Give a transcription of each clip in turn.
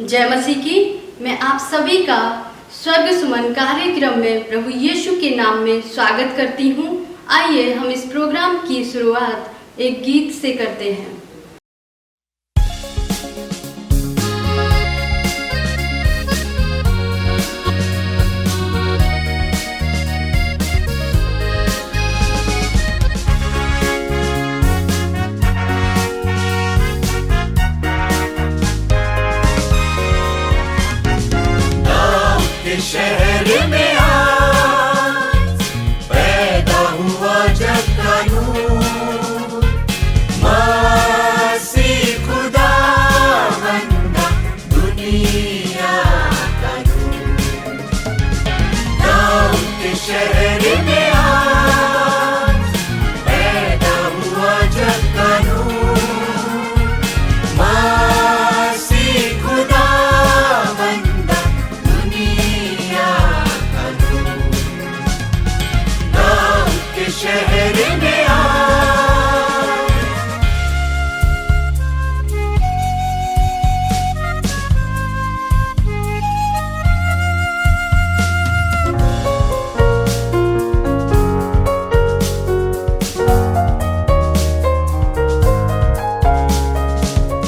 जय मसीह की। मैं आप सभी का स्वर्ग सुमन कार्यक्रम में प्रभु यीशु के नाम में स्वागत करती हूँ। आइए हम इस प्रोग्राम की शुरुआत एक गीत से करते हैं। शहर में आज पैदा हुआ जग का नूर, मसीह खुदावंद दुनिया का नूर। दाऊद के शहर में आज पैदा हुआ जग का नूर, मसीह खुदावंद शहर में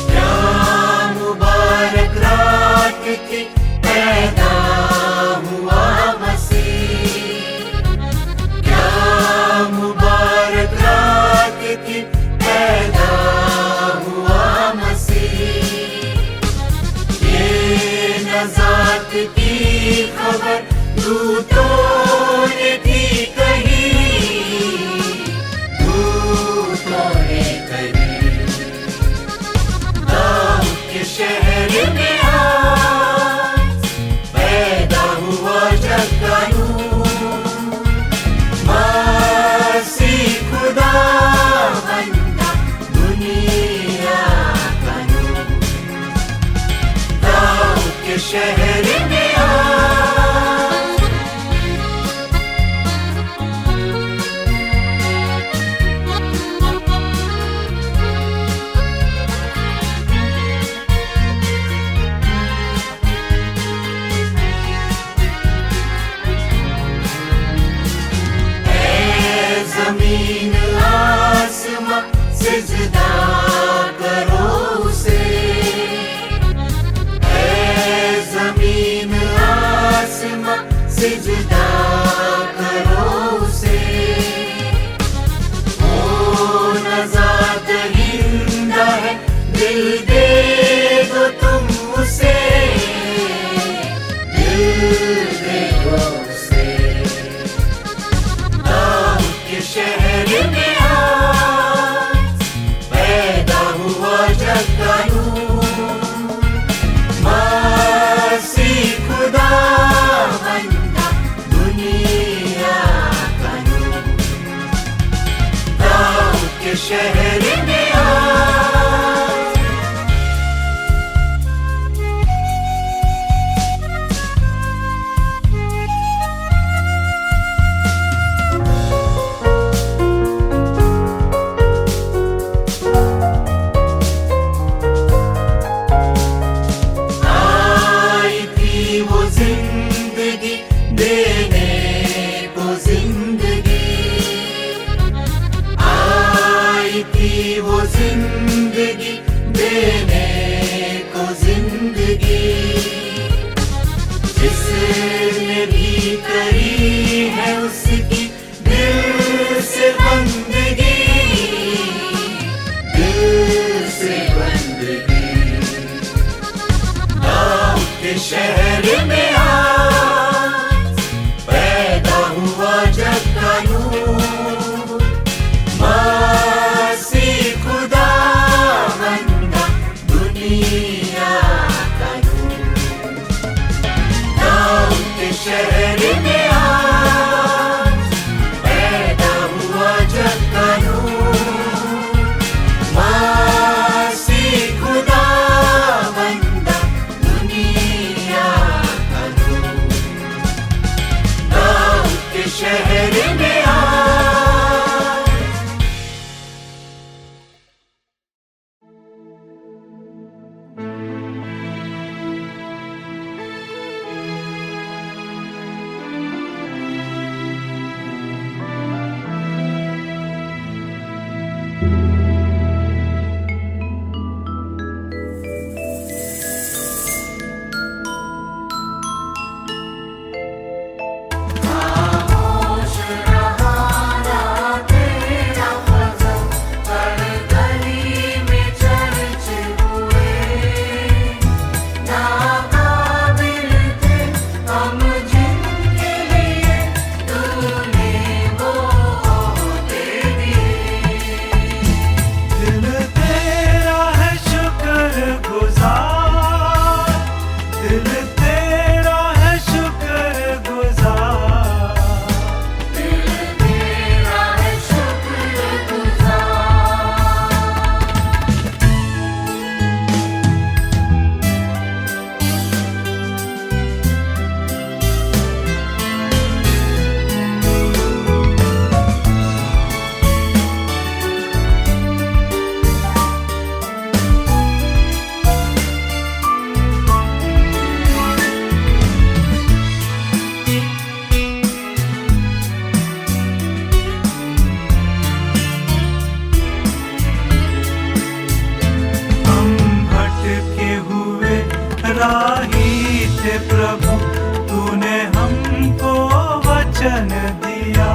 क्या मुबारक रात की पैदा हुआ मसीह, क्या मुबारक रात की पैदा हुआ मसीह। ये नजात की खबर दूतों ने भी कही, दूतों ने कही। दाऊद के शहर में आज पैदा हुआ जग का नूर, मसीह खुदावंद दुनिया का नूर। दाऊद के शहर में आज ज़मीन आसमां सिजदा करो उसे, ऐ ज़मीन आसमां सिजदा करो उसे। ओ नज़ात जिंदा है, दिल दे दो तुम उसे, दिल दे दो उसे। शहर में आज पैदा हुआ जग का नूर, मसीह खुदावंद दुनिया का नूर। दाऊद के शहर में आज वो जिंदगी देने को जिंदगी, जिसने भी करी है उसकी दिल से बंदगी, दिल से बंदगी। दाऊद के शहर में आज पैदा हुआ जग का नूर, खुदावंद दुनिया का नूर। दाऊद के शहर में आज पैदा हुआ जग का नूर, मसीह खुदावंद दुनिया राही थे प्रभु, तूने हमको वचन दिया।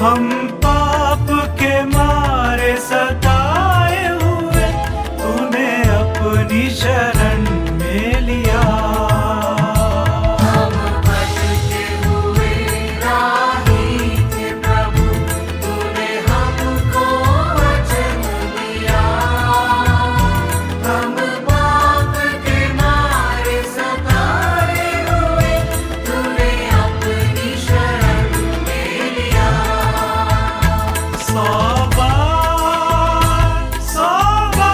हम पाप के मारे सताए हुए, तूने अपनी शरण में लिया। हम भटके हुए राही थे प्रभु, तूने हमको वचन दिया। हम पाप के मारे सताए हुए, तूने अपनी शरण में लिया। सौ बार सवार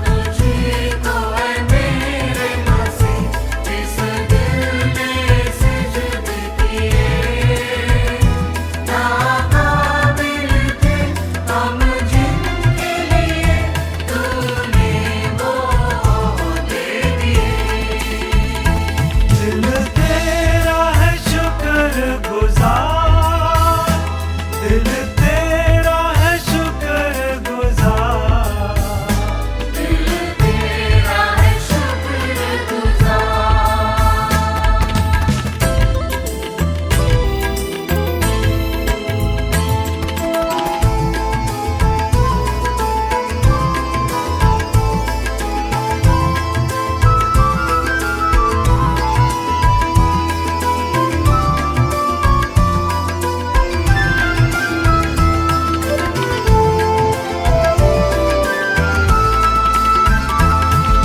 तुझी को है मेरे मसीह, इस दिल ने सिजद किए। नाकाबिल थे हम जिनके लिए, तूने वो दे दिए। दिल तेरा है शुक्रगुजार, दिल तेरा है शुक्रगुजार। दिल तेरा है शुक्रगुजार।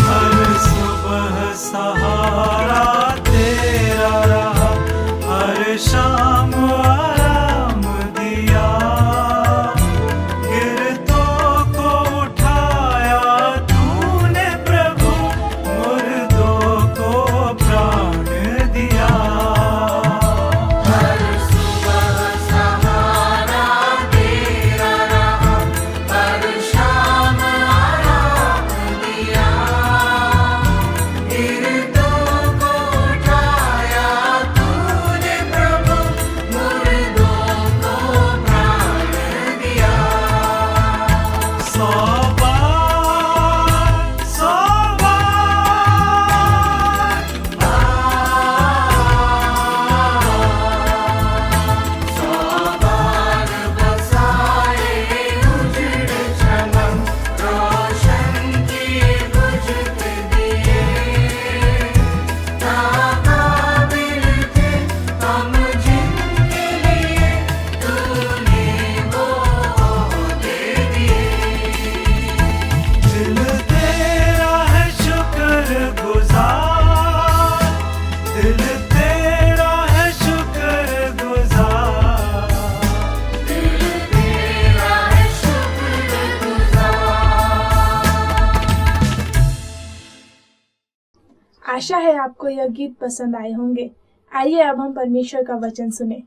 हर सुबह सहारा तेरा रहा, हर शाम आराम दिया। गिरतों को उठाया तूने प्रभु, मुर्दों को प्राण दिया। हर सुबह सहारा तेरा रहा, हर शाम आराम दिया। गिरतों को उठाया तूने प्रभु, मुर्दों को प्राण दिया। सौ बार सवार बसाए उजड़ चमन, रोशन किए बुझते दिए। नाकाबिल थे हम जिनके लिए, तूने वो दे दिए। दिल तेरा है शुक्रगुजार, दिल तेरा है शुक्रगुजार। दिल तेरा है शुक्रगुजार। आशा है आपको यह गीत पसंद आए होंगे। आइए अब हम परमेश्वर का वचन सुने।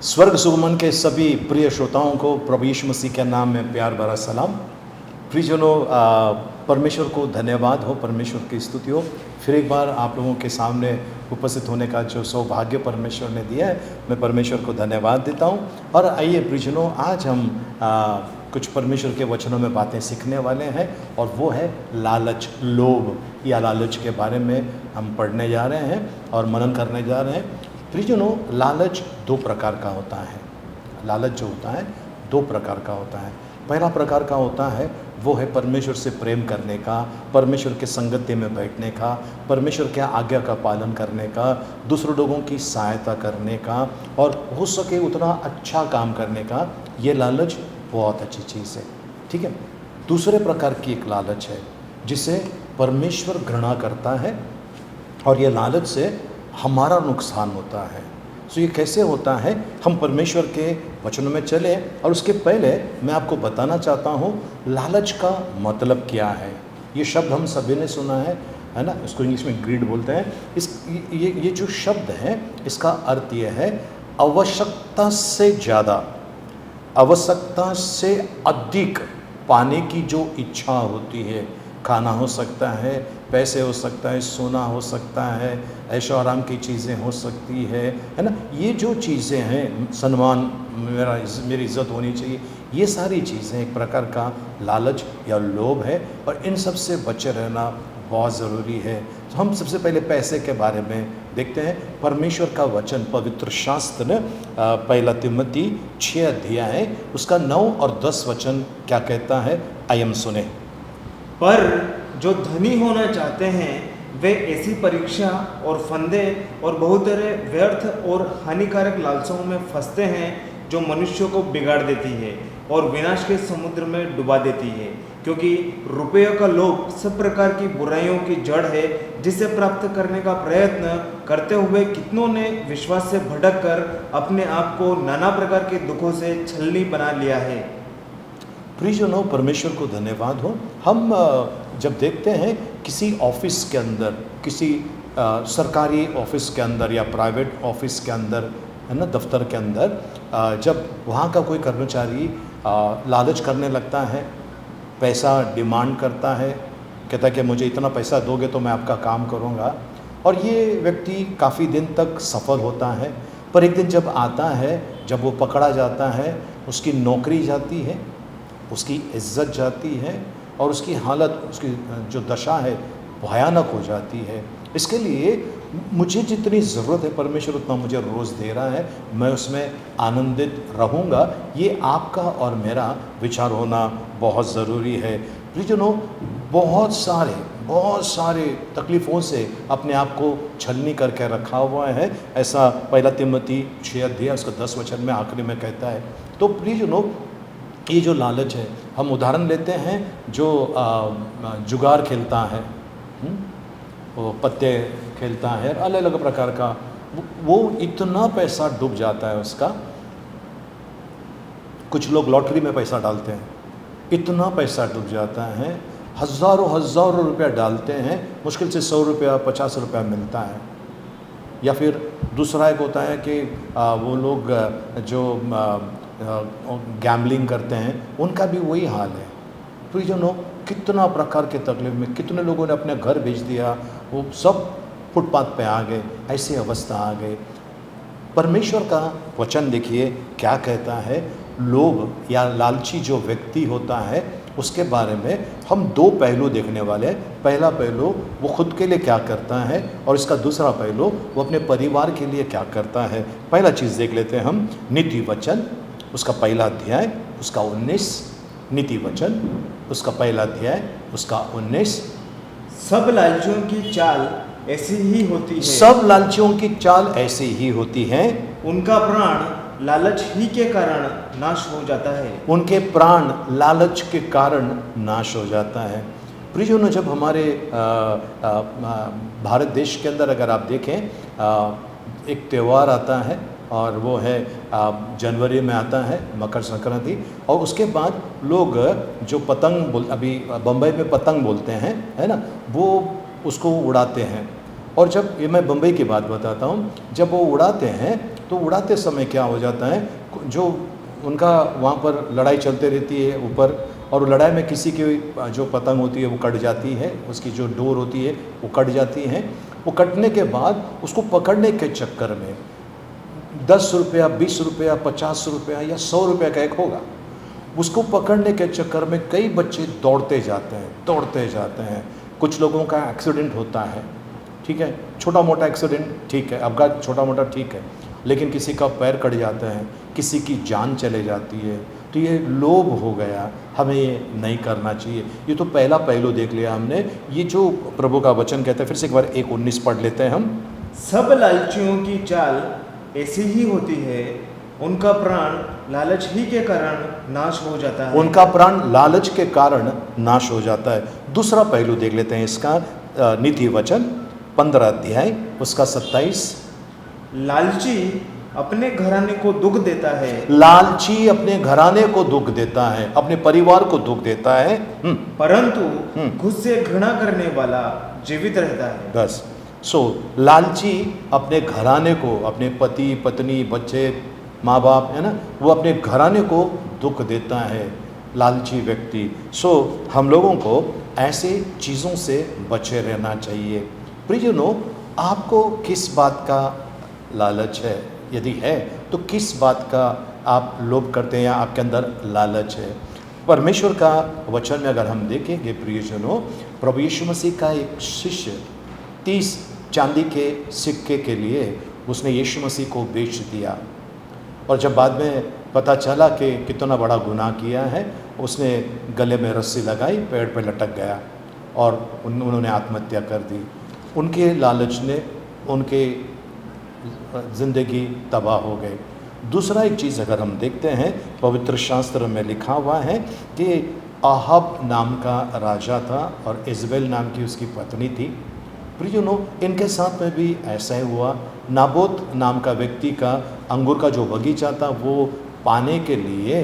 स्वर्ग सुगमन के सभी प्रिय श्रोताओं को प्रभु यीशु मसीह के नाम में प्यार भरा सलाम। प्रियजनों, परमेश्वर को धन्यवाद हो, परमेश्वर की स्तुति हो। फिर एक बार आप लोगों के सामने उपस्थित होने का जो सौभाग्य परमेश्वर ने दिया है, मैं परमेश्वर को धन्यवाद देता हूँ। और आइए प्रियजनों, आज हम कुछ परमेश्वर के वचनों में बातें सीखने वाले हैं, और वो है लालच, लोभ या लालच के बारे में हम पढ़ने जा रहे हैं और मनन करने जा रहे हैं। प्रियजनों, लालच दो प्रकार का होता है। लालच जो होता है दो प्रकार का होता है। पहला प्रकार का होता है वो है परमेश्वर से प्रेम करने का, परमेश्वर के संगति में बैठने का, परमेश्वर के आज्ञा का पालन करने का, दूसरे लोगों की सहायता करने का, और हो सके उतना अच्छा काम करने का। ये लालच बहुत अच्छी चीज़ है, ठीक है। दूसरे प्रकार की एक लालच है जिसे परमेश्वर घृणा करता है, और ये लालच से हमारा नुकसान होता है। सो ये कैसे होता है, हम परमेश्वर के वचनों में चले, और उसके पहले मैं आपको बताना चाहता हूँ लालच का मतलब क्या है। ये शब्द हम सभी ने सुना है ना, इसको इंग्लिश में ग्रीड बोलते हैं। ये जो शब्द है इसका अर्थ ये है आवश्यकता से ज़्यादा, आवश्यकता से अधिक पाने की जो इच्छा होती है, खाना हो सकता है, पैसे हो सकता है, सोना हो सकता है, ऐशो आराम की चीज़ें हो सकती है ना। ये जो चीज़ें हैं, सम्मान, मेरी इज़्ज़त होनी चाहिए, ये सारी चीज़ें एक प्रकार का लालच या लोभ है और इन सब से बचे रहना बहुत ज़रूरी है। तो हम सबसे पहले पैसे के बारे में देखते हैं। परमेश्वर का वचन पवित्र शास्त्र पहला तिमोथी 6 अध्याय है, उसका 9 और 10 वचन क्या कहता है, आइए हम सुने। पर जो धनी होना चाहते हैं वे ऐसी परीक्षा और फंदे और बहुत तरह व्यर्थ और हानिकारक लालसाओं में फंसते हैं जो मनुष्य को बिगाड़ देती है और विनाश के समुद्र में डुबा देती है। क्योंकि रुपये का लोभ सब प्रकार की बुराइयों की जड़ है, जिसे प्राप्त करने का प्रयत्न करते हुए कितनों ने विश्वास से भटक कर अपने आप को नाना प्रकार के दुखों से छलनी बना लिया है। प्रियजनों, परमेश्वर को धन्यवाद हो। हम जब देखते हैं किसी ऑफिस के अंदर, किसी सरकारी ऑफिस के अंदर या प्राइवेट ऑफिस के अंदर, है ना, दफ्तर के अंदर, जब वहाँ का कोई कर्मचारी लालच करने लगता है, पैसा डिमांड करता है, कहता है कि मुझे इतना पैसा दोगे तो मैं आपका काम करूँगा, और ये व्यक्ति काफ़ी दिन तक सफल होता है, पर एक दिन जब आता है, जब वो पकड़ा जाता है, उसकी नौकरी जाती है, उसकी इज्जत जाती है और उसकी हालत, उसकी जो दशा है भयानक हो जाती है। इसके लिए मुझे जितनी ज़रूरत है परमेश्वर उतना मुझे रोज़ दे रहा है, मैं उसमें आनंदित रहूँगा। ये आपका और मेरा विचार होना बहुत ज़रूरी है। प्रियजनों, बहुत सारे तकलीफ़ों से अपने आप को छलनी करके रखा हुआ है, ऐसा पहला तिमोथी 6 अध्याय उसका 10 वचन में आखिरी में कहता है। तो प्रियजनों, ये जो लालच है, हम उदाहरण लेते हैं जो जुगार खेलता है, वो पत्ते खेलता है, अलग अलग प्रकार का, वो इतना पैसा डूब जाता है उसका। कुछ लोग लॉटरी में पैसा डालते हैं, इतना पैसा डूब जाता है, हज़ारों रुपया डालते हैं, मुश्किल से 100 रुपया 50 रुपया मिलता है। या फिर दूसरा एक होता है कि वो लोग जो गैम्बलिंग करते हैं, उनका भी वही हाल है। प्रियजनों, कितना प्रकार के तकलीफ में कितने लोगों ने अपने घर बेच दिया, वो सब फुटपाथ पे आ गए, ऐसी अवस्था आ गई। परमेश्वर का वचन देखिए क्या कहता है। लोभ या लालची जो व्यक्ति होता है उसके बारे में हम 2 पहलू देखने वाले हैं। पहला पहलू वो खुद के लिए क्या करता है, और इसका दूसरा पहलू वो अपने परिवार के लिए क्या करता है। पहला चीज़ देख लेते हैं हम, नीति वचन उसका पहला अध्याय उसका 19, नीति वचन उसका पहला अध्याय उसका 19। सब लालचियों की चाल ऐसी ही होती है, सब लालचियों की चाल ऐसी ही होती है, उनका प्राण लालच ही के कारण नाश हो जाता है। उनके प्राण लालच के कारण नाश हो जाता है। प्रियजनों, जब हमारे भारत देश के अंदर अगर आप देखें, एक त्यौहार आता है और वो है जनवरी में आता है, मकर संक्रांति, और उसके बाद लोग जो पतंग अभी बम्बई में पतंग बोलते हैं, है ना, वो उसको उड़ाते हैं। और जब ये मैं बम्बई की बात बताता हूँ, जब वो उड़ाते हैं तो उड़ाते समय क्या हो जाता है, जो उनका वहाँ पर लड़ाई चलते रहती है ऊपर, और लड़ाई में किसी की जो पतंग होती है वो कट जाती है, उसकी जो डोर होती है वो कट जाती है। वो कटने के बाद उसको पकड़ने के चक्कर में 10 रुपया 20 रुपया 50 रुपया या 100 रुपया का एक होगा, उसको पकड़ने के चक्कर में कई बच्चे दौड़ते जाते हैं। कुछ लोगों का एक्सीडेंट होता है, ठीक है, छोटा मोटा एक्सीडेंट ठीक है, अपघात छोटा मोटा ठीक है, लेकिन किसी का पैर कट जाता है, किसी की जान चले जाती है। तो ये लोभ हो गया, हमें ये नहीं करना चाहिए। ये तो पहला पहलू देख लिया हमने। ये जो प्रभु का वचन कहता है, फिर से एक बार 1:19 पढ़ लेते हैं हम। सब लालचियों की चाल ऐसी ही होती है, उनका प्राण लालच ही के कारण नाश हो जाता है। उनका प्राण लालच के कारण नाश हो जाता है। दूसरा पहलू देख लेते हैं इसका, नीति वचन 15 अध्याय उसका 27। लालची अपने घराने को दुख देता है, लालची अपने घराने को दुख देता है, अपने परिवार को दुख देता है, परंतु खुद से घृणा करने वाला जीवित रहता है। बस लालची अपने घराने को, अपने पति पत्नी बच्चे माँ बाप, है ना, वो अपने घराने को दुख देता है, लालची व्यक्ति। हम लोगों को ऐसे चीज़ों से बचे रहना चाहिए। प्रियजनों, आपको किस बात का लालच है? यदि है तो किस बात का आप लोभ करते हैं या आपके अंदर लालच है? परमेश्वर का वचन में अगर हम देखेंगे प्रियजनों, प्रभु यीशु मसीह का एक शिष्य 30 चांदी के सिक्के के लिए उसने यीशु मसीह को बेच दिया, और जब बाद में पता चला कि कितना बड़ा गुनाह किया है, उसने गले में रस्सी लगाई, पेड़ पे लटक गया और उन्होंने आत्महत्या कर दी। उनके लालच ने उनके ज़िंदगी तबाह हो गई। दूसरा एक चीज़ अगर हम देखते हैं, पवित्र शास्त्र में लिखा हुआ है कि आहब नाम का राजा था और इज़बेल नाम की उसकी पत्नी थी। प्रियजनों, इनके साथ में भी ऐसा ही हुआ। नाबोत नाम का व्यक्ति का अंगूर का जो बगीचा था वो पाने के लिए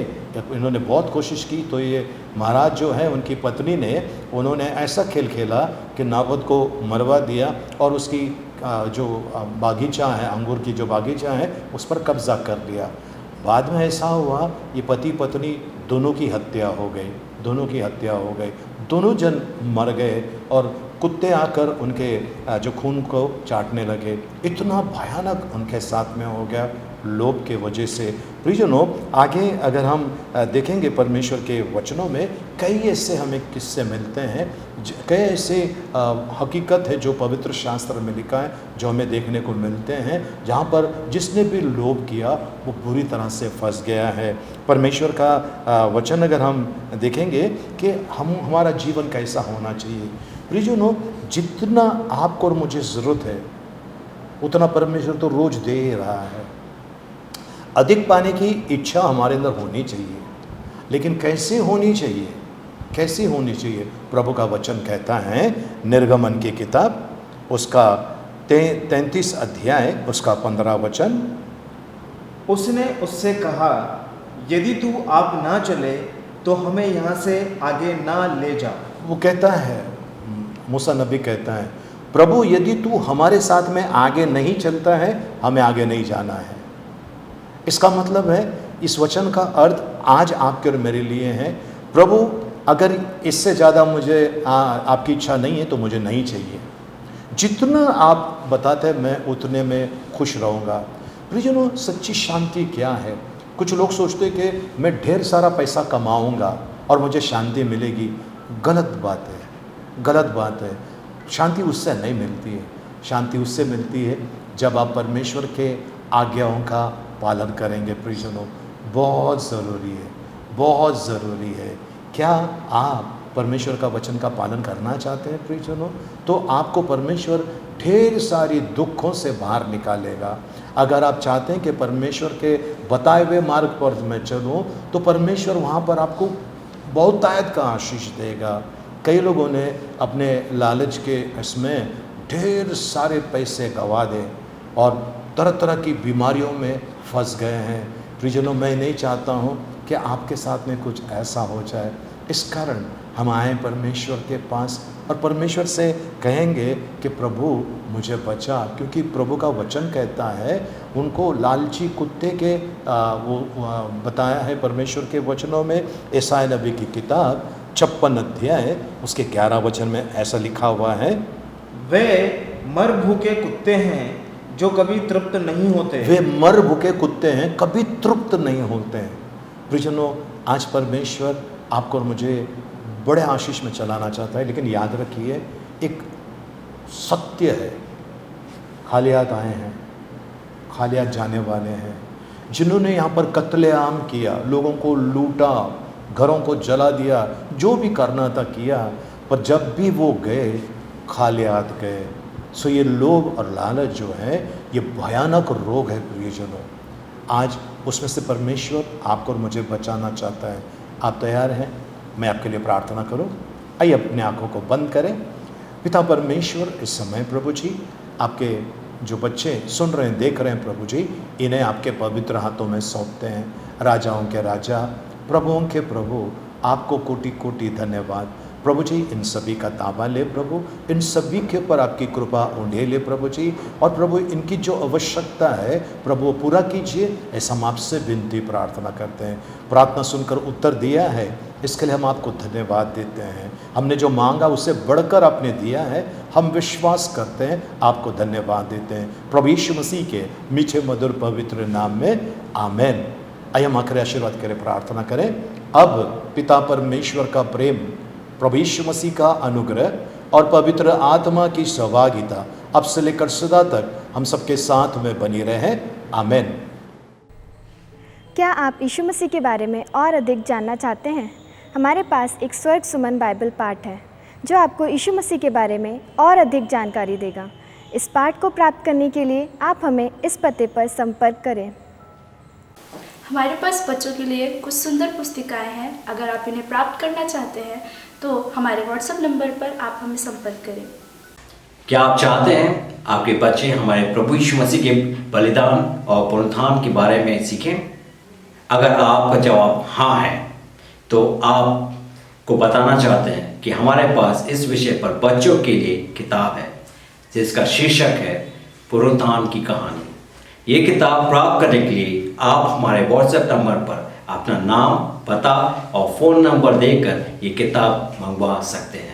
इन्होंने बहुत कोशिश की, तो ये महाराज जो है उनकी पत्नी ने उन्होंने ऐसा खेल खेला कि नाबोत को मरवा दिया और उसकी जो बागीचा है, अंगूर की जो बागीचा है, उस पर कब्ज़ा कर लिया। बाद में ऐसा हुआ, ये पति पत्नी दोनों की हत्या हो गई, दोनों की हत्या हो गई, दोनों जन मर गए और कुत्ते आकर उनके जो खून को चाटने लगे। इतना भयानक उनके साथ में हो गया लोभ के वजह से। प्रियजनों, आगे अगर हम देखेंगे परमेश्वर के वचनों में कई ऐसे हमें किस्से मिलते हैं, कई ऐसे हकीकत है जो पवित्र शास्त्र में लिखा है, जो हमें देखने को मिलते हैं, जहाँ पर जिसने भी लोभ किया वो पूरी तरह से फंस गया है। परमेश्वर का वचन अगर हम देखेंगे कि हमारा जीवन कैसा होना चाहिए। प्रियजनों, जितना आपको और मुझे ज़रूरत है उतना परमेश्वर तो रोज़ दे ही रहा है। अधिक पाने की इच्छा हमारे अंदर होनी चाहिए, लेकिन कैसे होनी चाहिए? कैसी होनी चाहिए? प्रभु का वचन कहता है, निर्गमन की किताब उसका 33 अध्याय उसका 15 वचन, उसने उससे कहा, यदि तू आप ना चले तो हमें यहाँ से आगे ना ले जा। वो कहता है, मूसा नबी कहता है, प्रभु यदि तू हमारे साथ में आगे नहीं चलता है, हमें आगे नहीं जाना है। इसका मतलब है, इस वचन का अर्थ आज आपके और मेरे लिए है, प्रभु अगर इससे ज़्यादा मुझे आपकी इच्छा नहीं है तो मुझे नहीं चाहिए। जितना आप बताते हैं मैं उतने में खुश रहूँगा। प्रियजनों, सच्ची शांति क्या है? कुछ लोग सोचते हैं कि मैं ढेर सारा पैसा कमाऊँगा और मुझे शांति मिलेगी। गलत बात है, गलत बात है। शांति उससे नहीं मिलती है। शांति उससे मिलती है जब आप परमेश्वर के आज्ञाओं का पालन करेंगे। प्रियजनों, बहुत ज़रूरी है, बहुत ज़रूरी है। क्या आप परमेश्वर का वचन का पालन करना चाहते हैं प्रियजनों? तो आपको परमेश्वर ढेर सारी दुखों से बाहर निकालेगा। अगर आप चाहते हैं कि परमेश्वर के बताए हुए मार्ग पर मैं चलूँ, तो परमेश्वर वहाँ पर आपको बहुतायत का आशीष देगा। कई लोगों ने अपने लालच के इसमें ढेर सारे पैसे गंवा दे और तरह तरह की बीमारियों में फंस गए हैं। प्रियजनों, मैं नहीं चाहता हूँ कि आपके साथ में कुछ ऐसा हो जाए। इस कारण हम आए परमेश्वर के पास और परमेश्वर से कहेंगे कि प्रभु मुझे बचा, क्योंकि प्रभु का वचन कहता है उनको लालची कुत्ते के बताया है परमेश्वर के वचनों में। यशायाह नबी की किताब 56 अध्याय उसके 11 वचन में ऐसा लिखा हुआ है, वे मर भूखे कुत्ते हैं जो कभी तृप्त नहीं होते। वे मर भूखे कुत्ते हैं, कभी तृप्त नहीं होते हैं। प्रियजनों, आज परमेश्वर आपको और मुझे बड़े आशीष में चलाना चाहता है, लेकिन याद रखिए एक सत्य है, खाली हाथ आए हैं, खाली हाथ जाने वाले हैं। जिन्होंने यहाँ पर कत्लेआम किया, लोगों को लूटा, घरों को जला दिया, जो भी करना था किया, पर जब भी वो गए खाली हाथ गए। सो ये लोभ और लालच जो है ये भयानक रोग है प्रियजनों। आज उसमें से परमेश्वर आपको और मुझे बचाना चाहता है। आप तैयार हैं? मैं आपके लिए प्रार्थना करूं। आइए अपने आंखों को बंद करें। पिता परमेश्वर, इस समय प्रभु जी आपके जो बच्चे सुन रहे हैं, देख रहे हैं प्रभु जी, इन्हें आपके पवित्र हाथों में सौंपते हैं। राजाओं के राजा, प्रभुओं के प्रभु, आपको कोटि कोटि धन्यवाद प्रभु जी। इन सभी का ताबा ले प्रभु, इन सभी के ऊपर आपकी कृपा उंडे ले प्रभु जी, और प्रभु इनकी जो आवश्यकता है प्रभु वो पूरा कीजिए, ऐसा हम आपसे विनती प्रार्थना करते हैं। प्रार्थना सुनकर उत्तर दिया है इसके लिए हम आपको धन्यवाद देते हैं। हमने जो मांगा उससे बढ़कर आपने दिया है, हम विश्वास करते हैं, आपको धन्यवाद देते हैं। प्रभु यीशु मसीह के मीठे मधुर पवित्र नाम में आमेन। आइए हम आखिरी आशीर्वाद करें, प्रार्थना करें। अब पिता परमेश्वर का प्रेम, प्रभु यीशु मसीह का अनुग्रह और पवित्र आत्मा की सहभागिता अब से लेकर सदा तक हम सबके साथ में बनी रहे। आमेन। क्या आप यीशु मसीह के बारे में और अधिक जानना चाहते हैं? हमारे पास एक स्वर्ग सुमन बाइबल पाठ है जो आपको यीशु मसीह के बारे में और अधिक जानकारी देगा। इस पाठ को प्राप्त करने के लिए आप हमें इस पते पर संपर्क करें। हमारे पास बच्चों के लिए कुछ सुंदर पुस्तिकाएं हैं। अगर आप इन्हें प्राप्त करना चाहते हैं तो हमारे व्हाट्सएप नंबर पर आप हमें संपर्क करें। क्या आप चाहते हैं आपके बच्चे हमारे प्रभु यीशु मसीह के बलिदान और पुनरुत्थान के बारे में सीखें? अगर आपका जवाब हाँ है तो आपको बताना चाहते हैं कि हमारे पास इस विषय पर बच्चों के लिए किताब है जिसका शीर्षक है पुनरुत्थान की कहानी। ये किताब प्राप्त करने के लिए आप हमारे व्हाट्सएप नंबर पर अपना नाम, पता और फ़ोन नंबर देकर ये किताब मंगवा सकते हैं।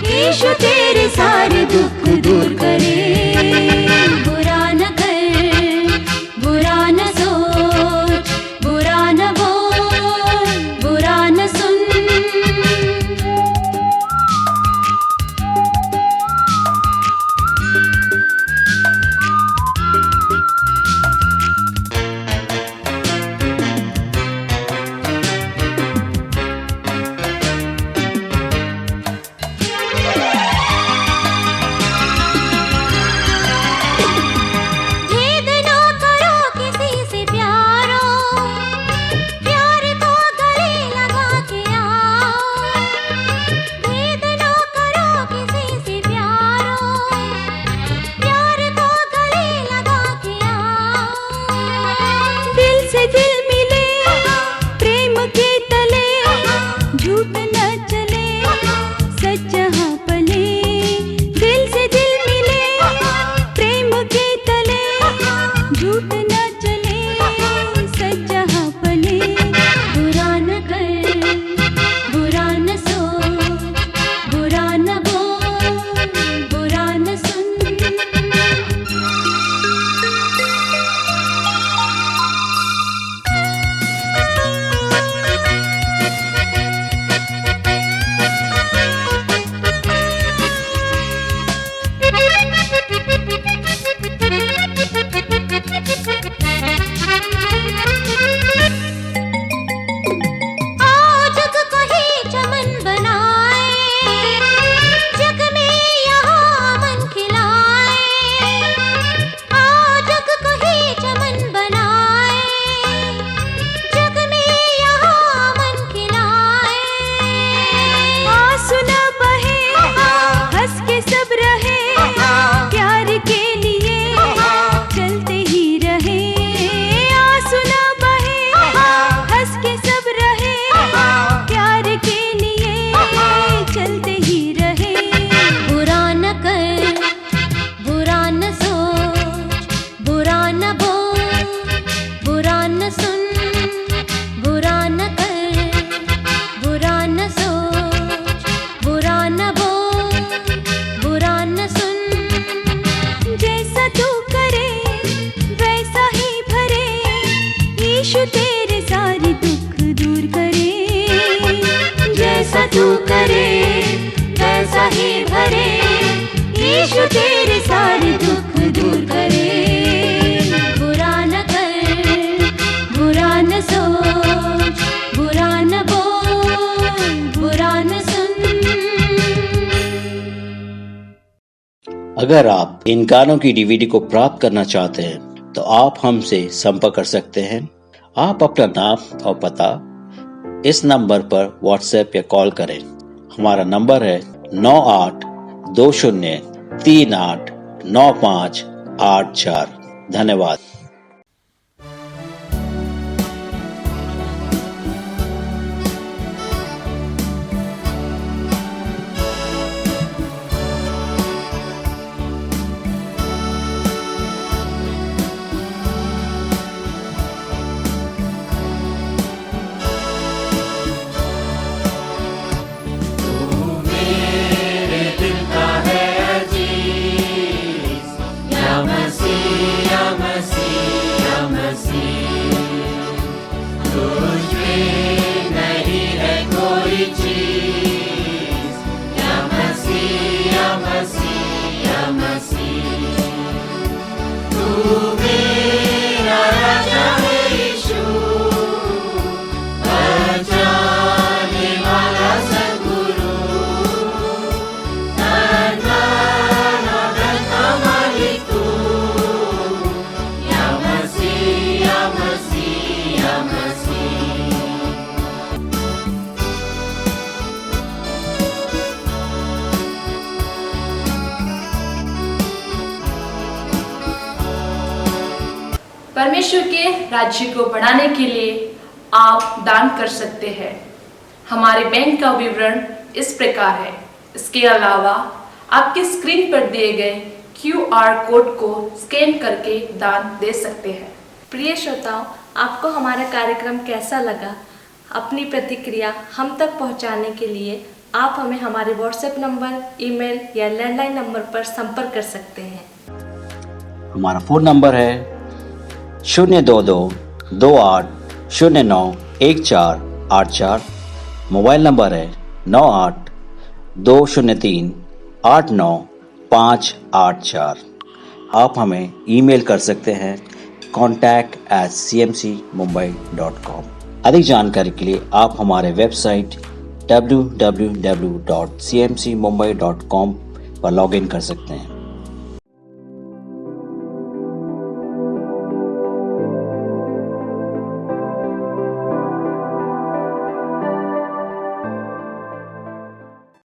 यीशु तेरे सारे दुख दूर करे। बुरा न कर, बुरा न सोच, बुरा न बोल, बुरा न सुन। तू करे वैसा ही भरे, यीशु तेरे सारे दुख दूर करे। अगर आप इन गानों की डीवीडी को प्राप्त करना चाहते हैं तो आप हमसे संपर्क कर सकते हैं। आप अपना नाम और पता इस नंबर पर व्हाट्सएप या कॉल करें। हमारा नंबर है 9820389584। धन्यवाद। परमेश्वर के राज्य को बढ़ाने के लिए आप दान कर सकते हैं। हमारे बैंक का विवरण इस प्रकार है। इसके अलावा आपके स्क्रीन पर दिए गए QR कोड को स्कैन करके दान दे सकते हैं। प्रिय श्रोताओं, आपको हमारा कार्यक्रम कैसा लगा? अपनी प्रतिक्रिया हम तक पहुंचाने के लिए आप हमें हमारे व्हाट्सएप नंबर, ईमेल या लैंडलाइन नंबर पर संपर्क कर सकते हैं। हमारा फ़ोन नंबर है 02228091484। मोबाइल नंबर है 9820389584। आप हमें ईमेल कर सकते हैं contact@cmcmumbai.com। अधिक जानकारी के लिए आप हमारे वेबसाइट www.cmcmumbai.com पर लॉगिन कर सकते हैं।